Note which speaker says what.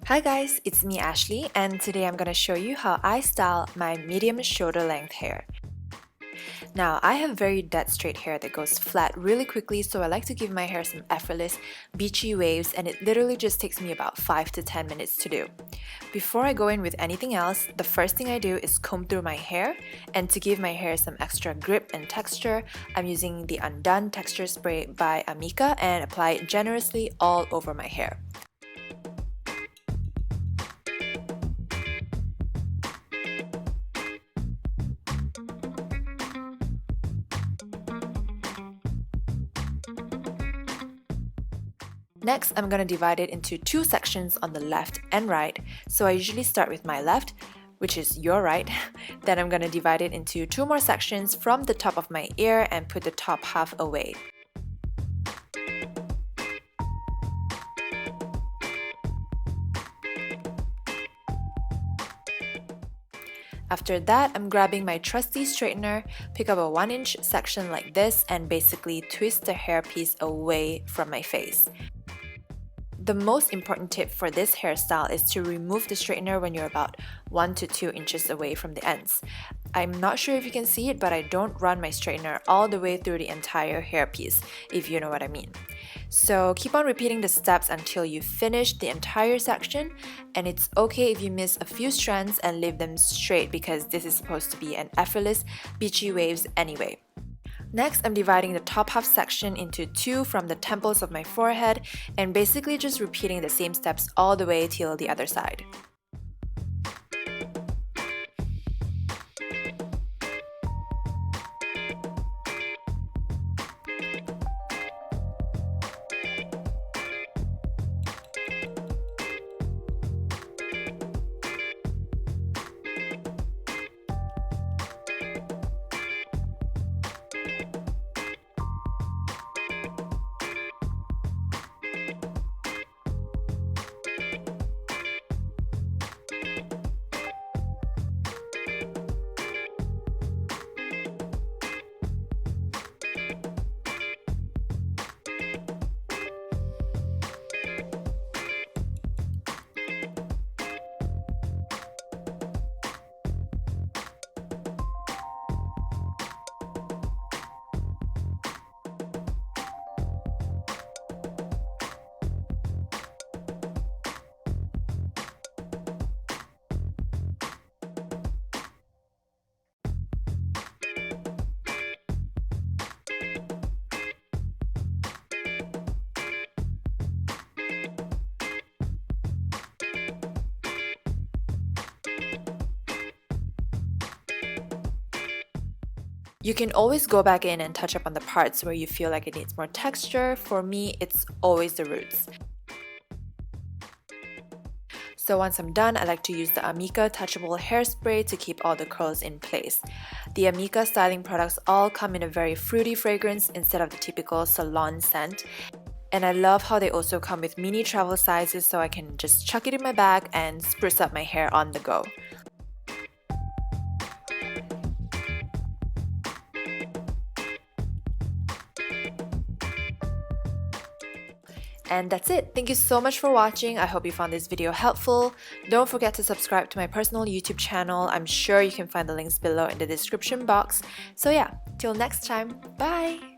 Speaker 1: Hi guys, it's me Ashley, and today I'm going to show you how I style my medium shoulder length hair. Now, I have very dead straight hair that goes flat really quickly, so I like to give my hair some effortless, beachy waves, and it literally just takes me about 5 to 10 minutes to do. Before I go in with anything else, the first thing I do is comb through my hair, and to give my hair some extra grip and texture, I'm using the Undone Texture Spray by Amika and apply it generously all over my hair. Next, I'm going to divide it into two sections on the left and right. So I usually start with my left, which is your right. Then I'm going to divide it into two more sections from the top of my ear and put the top half away. After that, I'm grabbing my trusty straightener, pick up a 1-inch section like this, and basically twist the hairpiece away from my face. The most important tip for this hairstyle is to remove the straightener when you're about 1 to 2 inches away from the ends. I'm not sure if you can see it, but I don't run my straightener all the way through the entire hairpiece, if you know what I mean. So keep on repeating the steps until you finish the entire section, and it's okay if you miss a few strands and leave them straight because this is supposed to be an effortless, beachy waves anyway. Next, I'm dividing the top half section into two from the temples of my forehead and basically just repeating the same steps all the way till the other side. You can always go back in and touch up on the parts where you feel like it needs more texture. For me, it's always the roots. So once I'm done, I like to use the Amika touchable hairspray to keep all the curls in place. The Amika styling products all come in a very fruity fragrance instead of the typical salon scent. And I love how they also come with mini travel sizes so I can just chuck it in my bag and spruce up my hair on the go. And that's it. Thank you so much for watching. I hope you found this video helpful. Don't forget to subscribe to my personal YouTube channel. I'm sure you can find the links below in the description box. So yeah, till next time, bye!